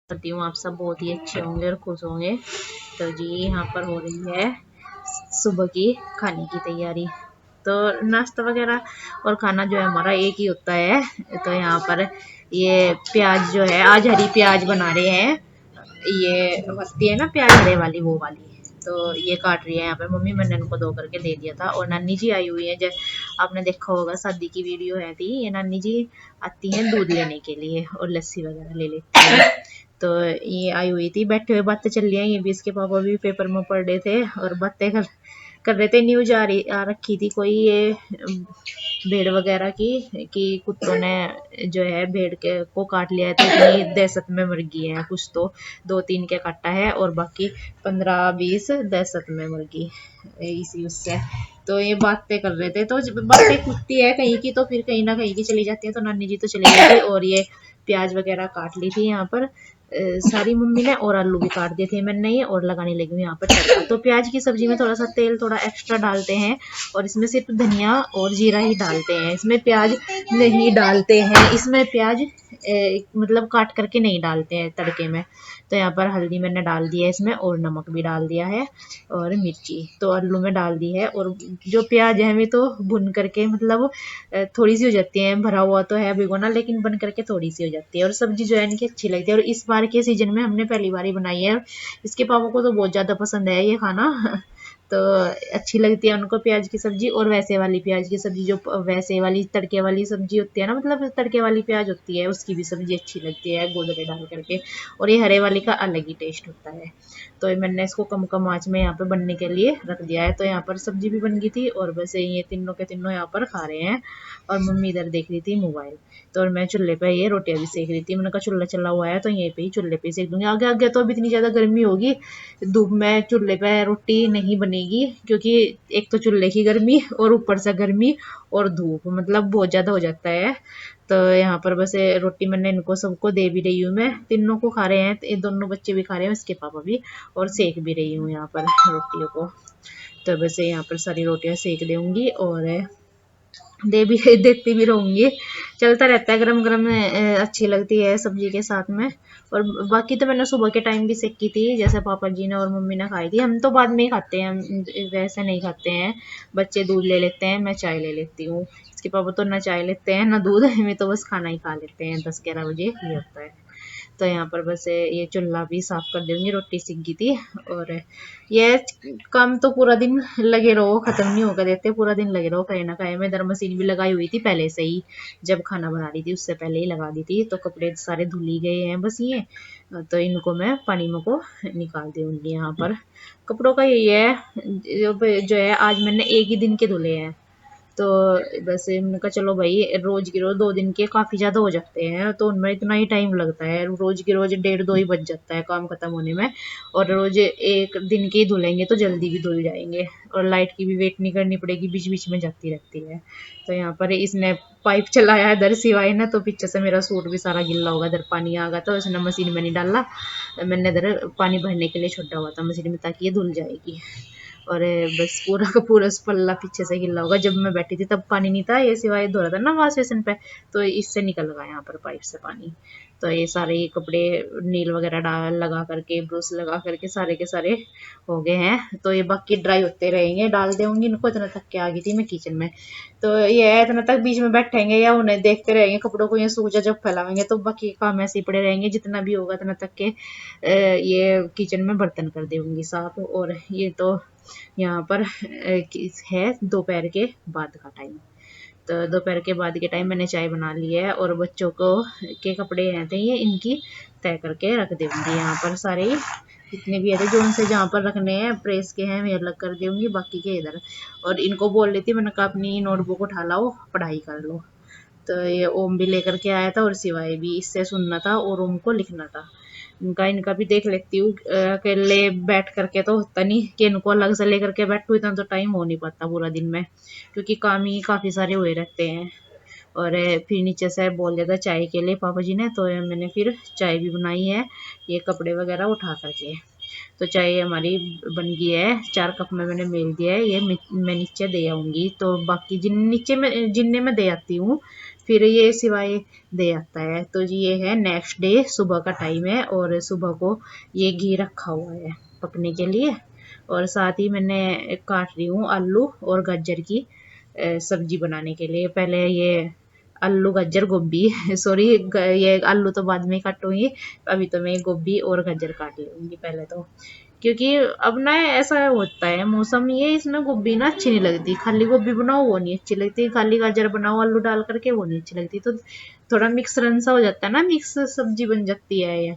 करती हूँ आप सब बहुत ही अच्छे होंगे और खुश होंगे। तो जी यहाँ पर हो रही है सुबह की खाने की तैयारी। तो नाश्ता वगैरह और खाना जो है हमारा एक ही होता है। तो यहाँ पर ये प्याज जो है आज हरी प्याज बना रहे हैं। ये होती है ना प्याज हरे वाली, वो वाली। तो ये काट रही है यहाँ पे मम्मी, मैंने उनको धो करके दे दिया था। और नानी जी आई हुई है, जैसे आपने देखा होगा शादी की वीडियो है थी, ये नानी जी आती हैं दूध लेने के लिए और लस्सी वगैरह ले लेती है। तो ये आई हुई थी, बैठे हुए बातें चल रही हैं। ये भी इसके पापा भी पेपर में पढ़ रहे थे और बातें कर रहे थे। न्यूज आ रखी थी कोई ये भेड़ वगैरह की, कि कुत्तों ने जो है भेड़ के को काट लिया है, तो इतनी दहशत में मर गई है कुछ। तो 2-3 के काटा है और बाकी 15-20 दहशत में मर गई इसी उससे। तो ये बातें कर रहे थे, तो बातें खुदती है कहीं की तो फिर कहीं ना कहीं की चली जाती है। तो नानी जी तो चली गई थी और ये प्याज वगैरह काट ली थी यहाँ पर सारी मम्मी ने, और आलू भी काट दिए थे मैंने ये, और लगाने लगी हूँ यहाँ पर तड़का। तो प्याज की सब्जी में थोड़ा सा तेल थोड़ा एक्स्ट्रा डालते हैं और इसमें सिर्फ धनिया और जीरा ही डालते हैं, इसमें प्याज नहीं डालते हैं। इसमें प्याज मतलब काट करके नहीं डालते हैं तड़के में। तो यहाँ पर हल्दी मैंने डाल दी है इसमें, और नमक भी डाल दिया है, और मिर्ची तो आलू में डाल दी है। और जो प्याज है हमें तो भुन करके मतलब थोड़ी सी हो जाती है, भरा हुआ तो है भिगोना, लेकिन बन करके थोड़ी सी हो जाती है। और सब्जी जो है इनकी अच्छी लगती है, और इस बार के सीजन में हमने पहली बार ही बनाई है। इसके पापा को तो बहुत ज्यादा पसंद है ये खाना तो अच्छी लगती है उनको प्याज की सब्जी। और वैसे वाली प्याज की सब्जी, जो वैसे वाली तड़के वाली सब्जी होती है ना, मतलब तड़के वाली प्याज होती है, उसकी भी सब्जी अच्छी लगती है गोदरे डाल करके। और ये हरे वाली का अलग ही टेस्ट होता है। तो मैंने इसको कम कम आंच में यहाँ पे बनने के लिए रख दिया है। तो यहाँ पर सब्जी भी बन गई थी और वैसे ये तीनों के तीनों यहाँ पर खा रहे हैं। और मम्मी इधर देख रही थी मोबाइल। तो और मैं चूल्हे पे ये रोटियां भी सेक रही थी। मैंने कहा चूल्हा चला हुआ है तो यहीं पे ही चूल्हे पे सेक दूंगी। आगे आगे तो अब इतनी ज्यादा गर्मी होगी, धूप में चूल्हे पे रोटी नहीं बनेगी, क्योंकि एक तो चूल्हे की गर्मी और ऊपर से गर्मी और धूप, मतलब बहुत ज्यादा हो जाता है। तो यहाँ पर बस रोटी मैंने इनको सबको दे भी रही हूँ, मैं तीनों को खा रहे हैं, ये दोनों बच्चे भी खा रहे हैं, इसके पापा भी। और सेक भी रही हूँ यहाँ पर रोटियों को। तो बस यहाँ पर सारी रोटियां सेक दूंगी और दे भी देती भी रहूंगी। चलता रहता है, गरम गरम अच्छी लगती है सब्जी के साथ में। और बाकी तो मैंने सुबह के टाइम भी सेकी थी, जैसे पापा जी ने और मम्मी ने खाई थी। हम तो बाद में ही खाते हैं, हम वैसे नहीं खाते हैं। बच्चे दूध ले लेते हैं, मैं चाय ले लेती हूँ। इसके पापा तो ना चाय लेते हैं ना दूध हमें तो बस खाना ही खा लेते हैं 10-11 बजे ये होता है। तो यहाँ पर बस ये चूल्हा भी साफ कर दूंगी, रोटी सीख गई थी। और ये काम तो पूरा दिन लगे रहो, खत्म नहीं होकर देते, पूरा दिन लगे रहो कहीं ना कहीं। मैं इधर मशीन भी लगाई हुई थी पहले से ही, जब खाना बना रही थी उससे पहले ही लगा दी थी। तो कपड़े सारे धुली गए हैं बस ये, तो इनको मैं पानी में को निकाल दूंगी। यहाँ पर कपड़ों का यही है, जो है आज मैंने एक ही दिन के धुले हैं। तो बस मैंने कहा चलो भाई रोज की रोज 2 दिन के काफी ज्यादा हो जाते हैं, तो उनमें इतना ही टाइम लगता है, रोज की रोज 1:30-2 ही बज जाता है काम खत्म होने में। और रोज एक दिन के ही धुलेंगे तो जल्दी भी धुल जाएंगे, और लाइट की भी वेट नहीं करनी पड़ेगी, बीच बीच में जाती रहती है। तो यहाँ पर इसने पाइप चलाया है इधर सिवाय ना, तो पीछे से मेरा सूट भी सारा गिल्ला होगा। इधर पानी आ गया तो उसने मशीन में नहीं डाला, मैंने इधर पानी भरने के लिए छोड़ा हुआ था मशीन में, ताकि ये धुल जाएगी। और बस पूरा का पूरा पल्ला पीछे से गिला होगा। जब मैं बैठी थी तब पानी नहीं था, ये सिवाय धो रहा था ना वॉश बेसिन पे, तो इससे निकल गया यहाँ पर पाइप से पानी। तो ये सारे कपड़े नील वगैरह डाल लगा करके, ब्रश लगा करके सारे के सारे हो गए हैं। तो ये बाकी ड्राई होते रहेंगे, डाल दूंगी इनको। इतना थक के आ गई थी मैं किचन में। तो ये है इतना तक बीच में बैठेंगे या उन्हें देखते रहेंगे कपड़ों को, ये सूख जा जब फैलाएंगे तो बाकी काम ऐसे ही पड़े रहेंगे। जितना भी होगा इतना तक के ये किचन में बर्तन कर दूंगी साफ। और ये तो यहाँ पर है दोपहर के बाद का टाइम। तो दोपहर के बाद के टाइम मैंने चाय बना ली है, और बच्चों को के कपड़े हैं थे ये इनकी तय करके रख दूंगी यहाँ पर सारे ही। जितने भी है जो उनसे जहाँ पर रखने हैं प्रेस के हैं वे अलग कर दूंगी, बाकी के इधर। और इनको बोल रही थी मैंने कहा अपनी नोटबुक उठा लाओ पढ़ाई कर लो। तो ये ओम भी लेकर के आया था और सिवाय भी, इससे सुनना था और ओम को लिखना था। इनका इनका भी देख लेती हूँ, अकेले बैठ करके तो होता नहीं कि इनको अलग से लेकर के बैठू, इतना तो टाइम हो नहीं पाता पूरा दिन में, क्योंकि काम ही काफी सारे हुए रहते हैं। और फिर नीचे से बोल दिया था चाय के लिए पापा जी ने, तो मैंने फिर चाय भी बनाई है, ये कपड़े वगैरह उठा करके। तो चाय हमारी बन गई है, 4 कप में मैंने मेल दिया है, ये मैं नीचे दे आऊंगी। तो बाकी जिन नीचे में जिनने मैं दे आती हूँ फिर ये सिवाय दे आता है। तो जी ये है नेक्स्ट डे, सुबह का टाइम है और सुबह को ये घी रखा हुआ है पकने के लिए। और साथ ही मैंने काट रही हूँ आलू और गाजर की सब्जी बनाने के लिए। पहले ये आलू गाजर गोभी सॉरी, ये आलू तो बाद में काटूंगी, अभी तो मैं गोभी और गाजर काट लूंगी पहले तो। क्योंकि अब ना ऐसा होता है मौसम, ये इसमें गोभी ना अच्छी नहीं लगती, खाली गोभी बनाओ वो नहीं अच्छी लगती, खाली गाजर बनाओ आलू डाल करके वो नहीं अच्छी लगती। तो थोड़ा मिक्स रन सा हो जाता है ना, मिक्स सब्जी बन जाती है ये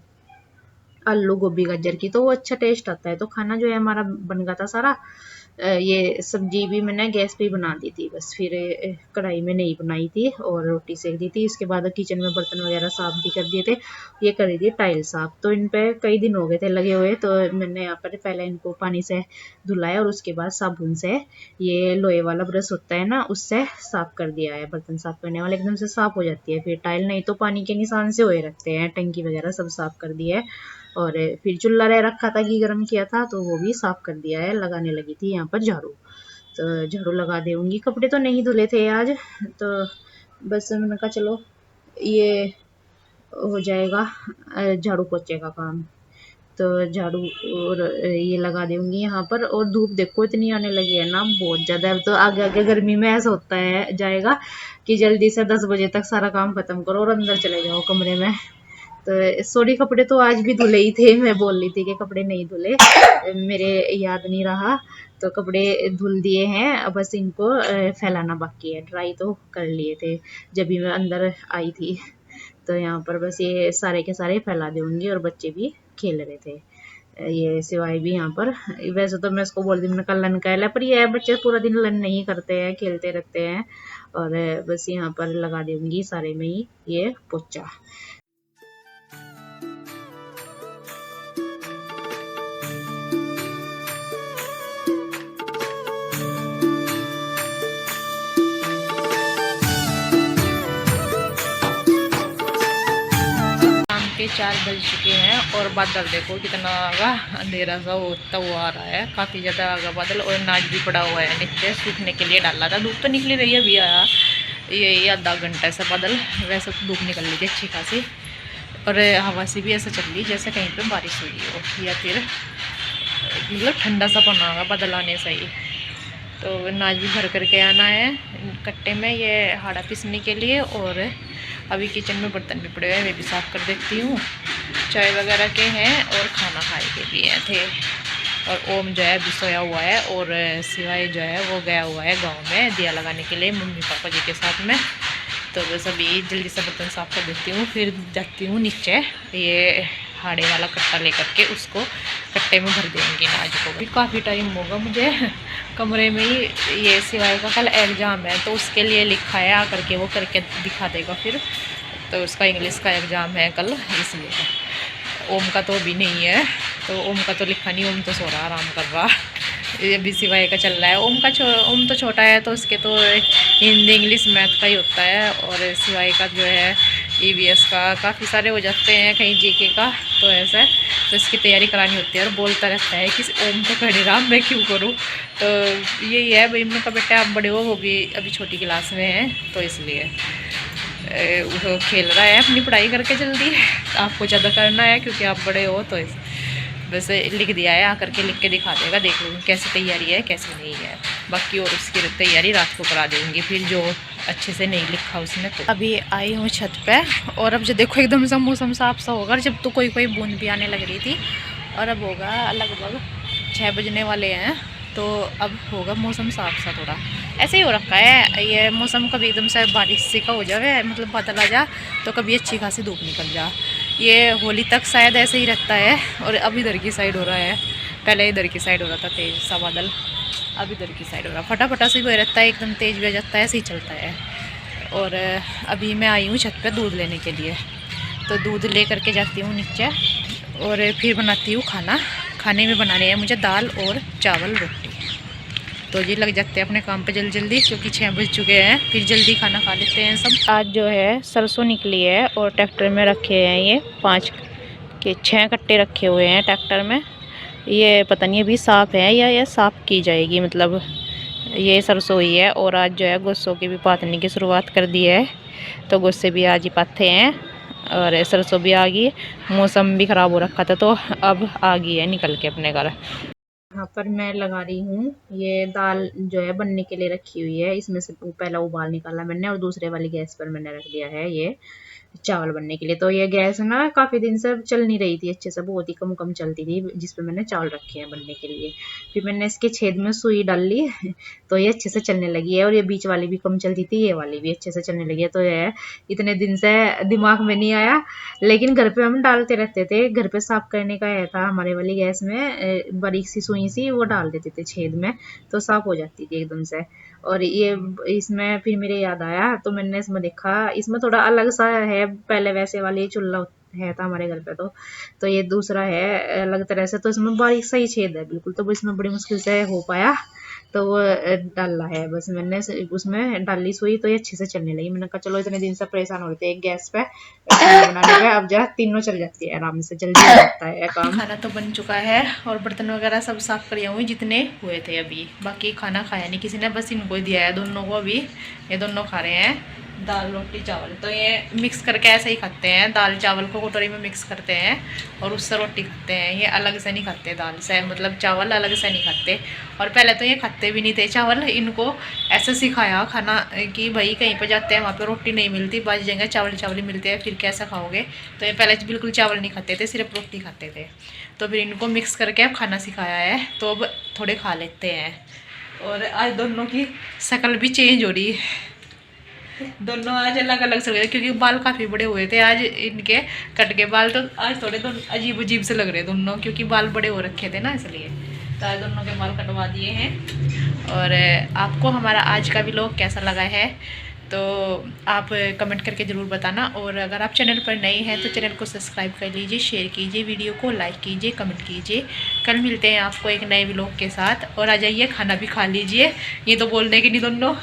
आलू गोभी गाजर की, तो वो अच्छा टेस्ट आता है। तो खाना जो है हमारा बन गया था सारा। ये सब्जी भी मैंने गैस पे ही बना दी थी, बस फिर कढ़ाई में नहीं बनाई थी और रोटी सेक दी थी। इसके बाद किचन में बर्तन वगैरह साफ भी कर दिए थे। ये कर रही थी टाइल साफ, तो इन पे कई दिन हो गए थे लगे हुए, तो मैंने यहाँ पर पहले इनको पानी से धुलाया और उसके बाद साबुन से, ये लोहे वाला ब्रश होता है ना, उससे साफ कर दिया है। बर्तन साफ करने वाले एकदम से साफ हो जाती है फिर टाइल, नहीं तो पानी के निशान से हुए रखते हैं। टंकी वगैरह सब साफ कर दिया है। और फिर चूल्हा रह रखा था, घी गर्म किया था, तो वो भी साफ कर दिया है। लगाने लगी थी यहाँ पर झाड़ू, तो झाड़ू लगा दूंगी। कपड़े तो नहीं धुले थे आज, तो बस मैंने कहा चलो ये हो जाएगा झाड़ू पोछे का काम। तो झाड़ू और ये लगा दूंगी यहाँ पर। और धूप देखो इतनी आने लगी है ना, बहुत ज्यादा। अब तो आगे आगे गर्मी में ऐसा होता है जाएगा कि जल्दी से 10 बजे तक सारा काम खत्म करो और अंदर चले जाओ कमरे में। तो सॉरी, कपड़े तो आज भी धुले ही थे। मैं बोल रही थी कि कपड़े नहीं धुले, मेरे याद नहीं रहा। तो कपड़े धुल दिए हैं, अब बस इनको फैलाना बाकी है। ड्राई तो कर लिए थे जब भी मैं अंदर आई थी। तो यहाँ पर बस ये सारे के सारे फैला दूंगी। और बच्चे भी खेल रहे थे, ये सिवाय भी यहाँ पर। वैसे तो मैं इसको बोल दी मैंने कल लन कर, पर ये बच्चे पूरा दिन लन नहीं करते हैं, खेलते रहते हैं। और बस यहाँ पर लगा दूंगी सारे में ही ये पोचा। के 4 बज चुके हैं और बादल देखो कितना आगा अंधेरा सा होता हुआ आ रहा है, काफ़ी ज़्यादा आगा बादल। और नाच भी पड़ा हुआ है नीचे, सूखने के लिए डाला था। धूप तो निकली रही है, अभी आया ये आधा घंटा से बादल। वैसे तो धूप निकल रही थी अच्छी खासी, और हवा से भी ऐसा चल रही जैसे कहीं पे बारिश हुई हो, या फिर मतलब ठंडा सा पना होगा बादल आने से ही। तो नाच भी भर करके आना है कट्टे में ये हाड़ा पीसने के लिए। और अभी किचन में बर्तन भी पड़े हुए हैं, वे भी साफ़ कर देती हूँ। चाय वगैरह के हैं और खाना खाए के भी हैं थे। और ओम जो है अभी सोया हुआ है, और सिवाय जो है वो गया हुआ है गांव में दिया लगाने के लिए मम्मी पापा जी के साथ में। तो बस अभी जल्दी से बर्तन साफ़ कर देती हूँ, फिर जाती हूँ नीचे ये हाड़े वाला कट्टा लेकर के उसको कट्टे में भर देंगे नाज को। भी काफ़ी टाइम होगा मुझे कमरे में ही। ये सिवाय का कल एग्ज़ाम है, तो उसके लिए लिखा है, आकर के वो करके दिखा देगा फिर। तो उसका इंग्लिश का एग्ज़ाम है कल, इसलिए। ओम का तो अभी नहीं है, तो ओम का तो लिखा नहीं, ओम तो सो रहा, आराम कर रहा। ये अभी सिवाय का चल रहा है। ओम तो छोटा है, तो उसके तो हिंदी इंग्लिश मैथ का ही होता है। और सिवाय का जो है EVS का काफ़ी सारे हो जाते हैं, कहीं GK का, तो ऐसा तो इसकी तैयारी करानी होती है। और बोलता रहता है कि ओम तो खड़े रहा, मैं क्यों करूँ। तो यही है भाई, उनका बेटा आप बड़े हो, वो भी अभी छोटी क्लास में है, तो इसलिए वो खेल रहा है अपनी पढ़ाई करके जल्दी। आपको ज़्यादा करना है क्योंकि आप बड़े हो, तो वैसे लिख दिया है, आकर के लिख के दिखा देगा, देख लूँगी कैसी तैयारी है कैसी नहीं है। बाकी और उसकी तैयारी रात को करा दूँगी फिर, जो अच्छे से नहीं लिखा उसने। तो अभी आई हूँ छत पे, और अब जो देखो एकदम से मौसम साफ सा होगा। जब तो कोई बूंद भी आने लग रही थी, और अब होगा लगभग 6 बजने वाले हैं, तो अब होगा मौसम साफ सा। थोड़ा ऐसे ही हो रखा है ये मौसम, कभी एकदम से बारिश सी का हो जाए, मतलब बादल आ जा, तो कभी अच्छी खासी धूप निकल जा। ये होली तक शायद ऐसे ही रहता है। और अब इधर की साइड हो रहा है, पहले इधर की साइड हो रहा था तेज़ सा बादल, अब इधर की साइड हो रहा, फटाफटा से भी रहता है, एकदम तेज़ भी हो जाता है, ऐसे ही चलता है। और अभी मैं आई हूँ छत पे दूध लेने के लिए, तो दूध ले करके जाती हूँ नीचे, और फिर बनाती हूँ खाना। खाने में बनाने हैं मुझे दाल और चावल रोटी। तो ये लग जाते हैं अपने काम पे जल्दी जल्दी, क्योंकि 6 बज चुके हैं, फिर जल्दी खाना खा लेते हैं सब। आज जो है सरसों निकली है, और ट्रैक्टर में रखे हैं ये 5 के 6 कट्टे रखे हुए हैं ट्रैक्टर में। ये पता नहीं अभी साफ़ है या ये साफ़ की जाएगी, मतलब ये सरसों ही है। और आज जो है गुस्सों की भी पातने की शुरुआत कर दी है। तो गुस्से भी आज ही पाते हैं और सरसों भी आ गई, मौसम भी ख़राब हो रखा था तो अब आ गई है निकल के अपने घर। यहाँ पर मैं लगा रही हूँ, ये दाल जो है बनने के लिए रखी हुई है, इसमें से पहला उबाल निकाला मैंने और दूसरे वाली गैस पर मैंने रख दिया है ये चावल बनने के लिए। तो ये गैस ना काफ़ी दिन से चल नहीं रही थी अच्छे से, बहुत ही कम कम चलती थी, जिस पे मैंने चावल रखे हैं बनने के लिए। फिर मैंने इसके छेद में सुई डाल ली तो ये अच्छे से चलने लगी है, और ये बीच वाली भी कम चलती थी, ये वाली भी अच्छे से चलने लगी है। तो ये इतने दिन से दिमाग में नहीं आया, लेकिन घर पे हम डालते रहते थे, घर पे साफ करने का है था हमारे वाली गैस में, बारीक सी सुई सी वो डाल देते थे छेद में, तो साफ हो जाती थी एकदम से। और ये इसमें फिर मेरे याद आया तो मैंने इसमें देखा, इसमें थोड़ा अलग सा है, पहले वैसे वाली चूल्हा है था हमारे घर पे, तो ये दूसरा है अलग तरह से, तो इसमें बारीक सा ही छेद है बिल्कुल, तो वो इसमें बड़ी मुश्किल से हो पाया, तो वो डाला है बस मैंने उसमें डाली सुई, तो ये अच्छे से चलने लगी। मैंने कहा चलो इतने दिन से परेशान हो रहे थे एक गैस पे खाना बनाने पे, अब जा तीनों चल जाती है आराम से, जल्दी हो जाता है काम। खाना तो बन चुका है और बर्तन वगैरह सब साफ कर हुए जितने हुए थे अभी, बाकी खाना खाया नहीं किसी ने, बस इनको ही दिया है दोनों को। अभी ये दोनों खा रहे हैं दाल रोटी चावल, तो ये मिक्स करके ऐसे ही खाते हैं, दाल चावल को कटोरी में मिक्स करते हैं और उससे रोटी खाते हैं, ये अलग से नहीं खाते दाल से, मतलब चावल अलग से नहीं खाते। और पहले तो ये खाते भी नहीं थे चावल, इनको ऐसे सिखाया खाना कि भाई कहीं पर जाते हैं वहाँ पे रोटी नहीं मिलती, बाजी जगह चावल चावल ही मिलते हैं, फिर कैसे खाओगे। तो ये पहले बिल्कुल चावल नहीं खाते थे, सिर्फ रोटी खाते थे, तो फिर इनको मिक्स करके अब खाना सिखाया है, तो अब थोड़े खा लेते हैं। और आज दोनों की शक्ल भी चेंज हो रही है, दोनों आज अलग अलग से लग रहे, क्योंकि बाल काफ़ी बड़े हुए थे आज इनके, कट के बाल, तो आज थोड़े दोनों अजीब अजीब से लग रहे दोनों, क्योंकि बाल बड़े हो रखे थे ना इसलिए, तो आज दोनों के बाल कटवा दिए हैं। और आपको हमारा आज का व्लॉग कैसा लगा है तो आप कमेंट करके ज़रूर बताना, और अगर आप चैनल पर नए हैं तो चैनल को सब्सक्राइब कर लीजिए, शेयर कीजिए, वीडियो को लाइक कीजिए, कमेंट कीजिए। कल मिलते हैं आपको एक नए व्लॉग के साथ, और आ जाइए खाना भी खा लीजिए, ये तो बोलने की नहीं दोनों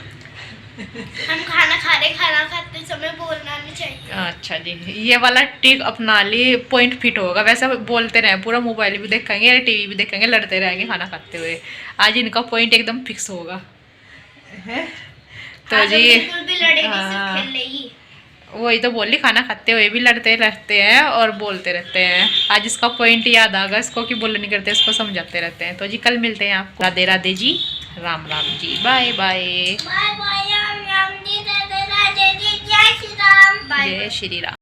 हम खाना खाते समय बोलना नहीं चाहिए। अच्छा जी, ये वाला टिक अपना ली, पॉइंट फिट होगा, वैसे बोलते रहे पूरा मोबाइल भी देखेंगे टीवी भी देखेंगे, लड़ते रहेंगे खाना खाते हुए, आज इनका पॉइंट एकदम फिक्स होगा है। तो जी वही तो बोली, खाना खाते हुए भी लड़ते रहते हैं और बोलते रहते हैं, आज इसका पॉइंट याद आ गया इसको कि बोले नहीं करते, इसको समझाते रहते हैं। तो जी कल मिलते हैं आपको, Radhe Radhe ji, Ram Ram ji, bye bye, bye bye, Ram Ram ji, Radhe Radhe ji, जय श्री राम, जय श्री राम।